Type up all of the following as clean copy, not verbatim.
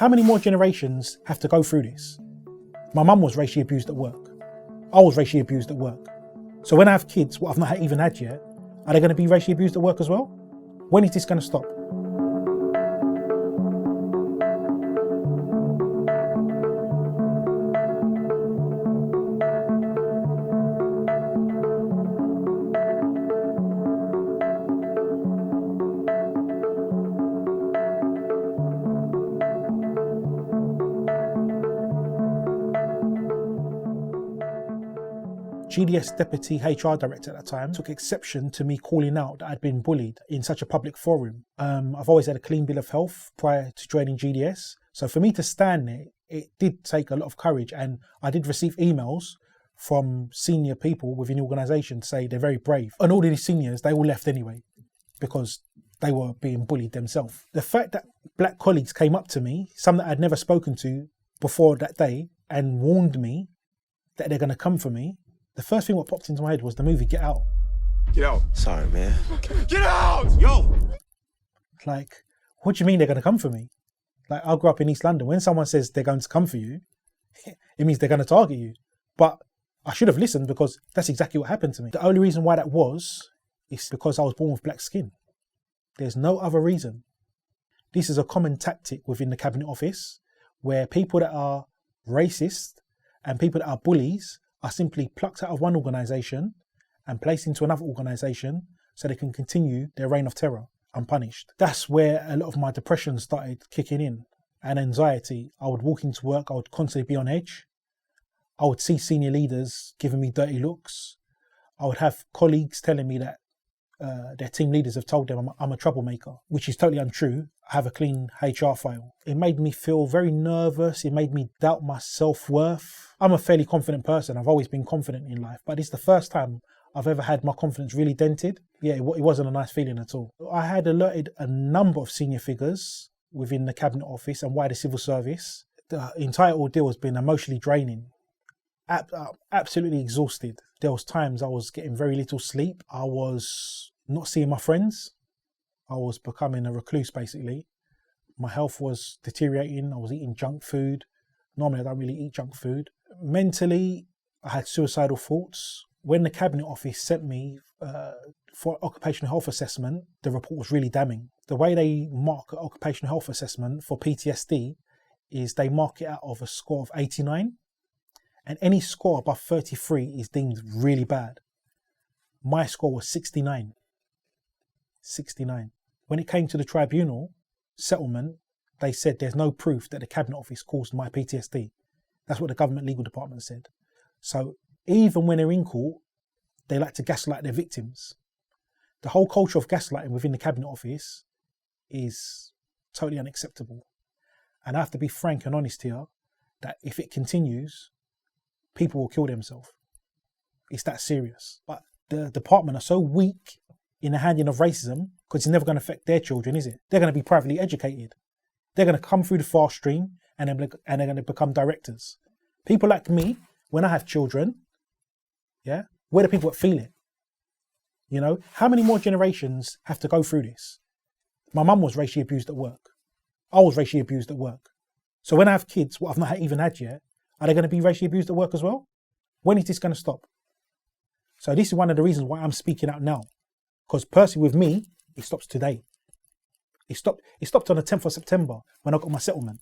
How many more generations have to go through this? My mum was racially abused at work. I was racially abused at work. So when I have kids, what I've not even had yet, are they going to be racially abused at work as well? When is this going to stop? GDS Deputy HR Director at the time took exception to me calling out that I'd been bullied in such a public forum. I've always had a clean bill of health prior to joining GDS. So for me to stand there, it did take a lot of courage, and I did receive emails from senior people within the organisation to say they're very brave. And all of these seniors, they all left anyway because they were being bullied themselves. The fact that black colleagues came up to me, some that I'd never spoken to before that day, and warned me that they're going to come for me, the first thing what popped into my head was the movie Get Out. Get out. Sorry, man. Get out! Yo! Like, what do you mean they're going to come for me? Like, I grew up in East London. When someone says they're going to come for you, it means they're going to target you. But I should have listened because that's exactly what happened to me. The only reason why that was is because I was born with black skin. There's no other reason. This is a common tactic within the Cabinet Office where people that are racist and people that are bullies are simply plucked out of one organisation and placed into another organisation so they can continue their reign of terror unpunished. That's where a lot of my depression started kicking in, and anxiety. I would walk into work, I would constantly be on edge. I would see senior leaders giving me dirty looks. I would have colleagues telling me that their team leaders have told them I'm a troublemaker, which is totally untrue. I have a clean HR file. It made me feel very nervous. It made me doubt my self-worth. I'm a fairly confident person. I've always been confident in life, but it's the first time I've ever had my confidence really dented. Yeah, it wasn't a nice feeling at all. I had alerted a number of senior figures within the Cabinet Office and wider civil service. The entire ordeal has been emotionally draining. Absolutely exhausted. There was times I was getting very little sleep. I was not seeing my friends. I was becoming a recluse basically. My health was deteriorating. I was eating junk food. Normally I don't really eat junk food. Mentally, I had suicidal thoughts. When the Cabinet Office sent me for occupational health assessment, the report was really damning. The way they mark an occupational health assessment for PTSD is they mark it out of a score of 89. And any score above 33 is deemed really bad. My score was 69. 69. When it came to the tribunal settlement, they said there's no proof that the Cabinet Office caused my PTSD. That's what the government legal department said. So even when they're in court, they like to gaslight their victims. The whole culture of gaslighting within the Cabinet Office is totally unacceptable. And I have to be frank and honest here that if it continues, people will kill themselves. It's that serious. But the department are so weak in the handling of racism because it's never going to affect their children, is it? They're going to be privately educated. They're going to come through the fast stream and they're going to become directors. People like me, when I have children, yeah, we're the people that feel it. You know, how many more generations have to go through this? My mum was racially abused at work. I was racially abused at work. So when I have kids, what I've not even had yet, are they going to be racially abused at work as well? When is this going to stop? So this is one of the reasons why I'm speaking out now. Because personally with me, it stops today. It stopped on the 10th of September when I got my settlement.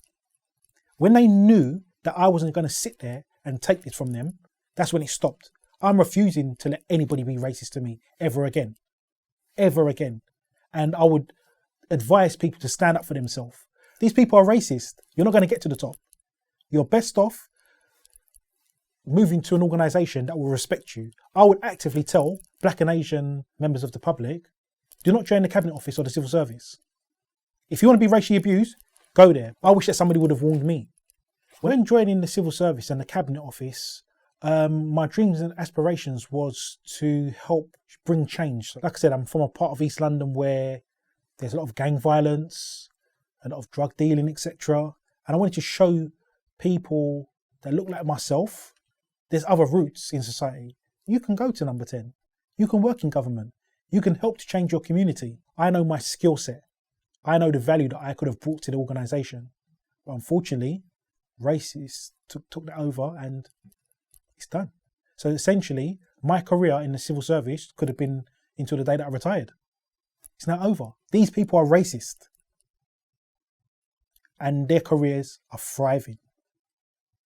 When they knew that I wasn't going to sit there and take this from them, that's when it stopped. I'm refusing to let anybody be racist to me ever again. Ever again. And I would advise people to stand up for themselves. These people are racist. You're not going to get to the top. You're best off moving to an organisation that will respect you. I would actively tell Black and Asian members of the public, do not join the Cabinet Office or the civil service. If you want to be racially abused, go there. I wish that somebody would have warned me. When joining the civil service and the Cabinet Office, my dreams and aspirations was to help bring change. Like I said, I'm from a part of East London where there's a lot of gang violence, a lot of drug dealing, etc. And I wanted to show people that look like myself, there's other routes in society. You can go to number 10. You can work in government. You can help to change your community. I know my skill set. I know the value that I could have brought to the organisation. But unfortunately, racists took that over and it's done. So essentially, my career in the civil service could have been until the day that I retired. It's now over. These people are racist. And their careers are thriving.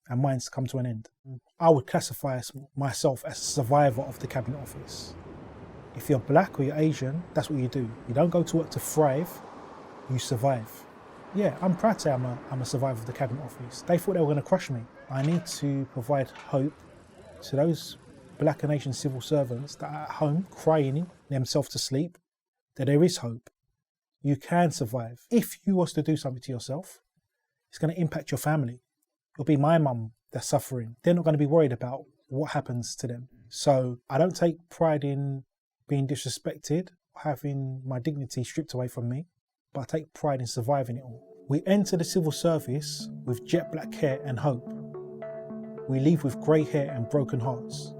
And mine's come to an end. I would classify myself as a survivor of the Cabinet Office. If you're black or you're Asian, that's what you do. You don't go to work to thrive, you survive. Yeah, I'm proud to say I'm a survivor of the Cabinet Office. They thought they were going to crush me. I need to provide hope to those black and Asian civil servants that are at home crying themselves to sleep, that there is hope. You can survive. If you was to do something to yourself, it's going to impact your family. It'll be my mum that's suffering. They're not going to be worried about what happens to them. So I don't take pride in being disrespected, having my dignity stripped away from me, but I take pride in surviving it all. We enter the civil service with jet black hair and hope. We leave with grey hair and broken hearts.